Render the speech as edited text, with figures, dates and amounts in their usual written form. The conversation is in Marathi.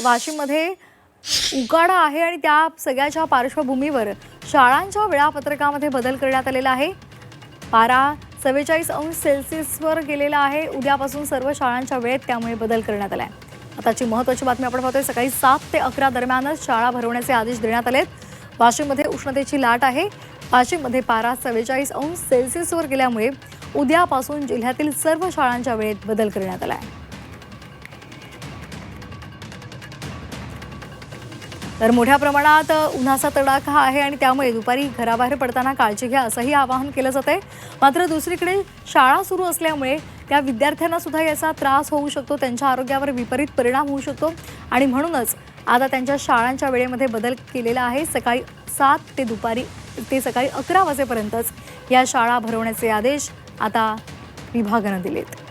वाशिममध्ये उकाडा आहे आणि त्या सगळ्याच्या पार्श्वभूमीवर शाळांच्या वेळापत्रकामध्ये बदल करण्यात आलेला आहे। पारा 44°C गेलेला आहे। उद्यापासून सर्व शाळांच्या वेळेत त्यामुळे बदल करण्यात आला आहे। आताची महत्त्वाची बातमी आपण पाहतोय, सकाळी 7 ते 11 दरम्यानच शाळा भरवण्याचे आदेश देण्यात आलेत। वाशिममध्ये उष्णतेची लाट आहे। वाशिममध्ये पारा 44°C गेल्यामुळे उद्यापासून जिल्ह्यातील सर्व शाळांच्या वेळेत बदल करण्यात आला आहे। तर मोठ्या प्रमाणात उन्हाचा तडाखा आहे आणि त्यामुळे दुपारी घराबाहेर पडताना काळजी घ्या असंही आवाहन केलं जातंय। मात्र दुसरीकडे शाळा सुरू असल्यामुळे त्या विद्यार्थ्यांना सुद्धा याचा त्रास होऊ शकतो, त्यांच्या आरोग्यावर विपरीत परिणाम होऊ शकतो आणि म्हणूनच आता त्यांच्या शाळांच्या वेळेमध्ये बदल केलेला आहे। सकाळी 7 ते सकाळी 11 वाजेपर्यंतच या शाळा भरवण्याचे आदेश आता विभागाने दिलेत।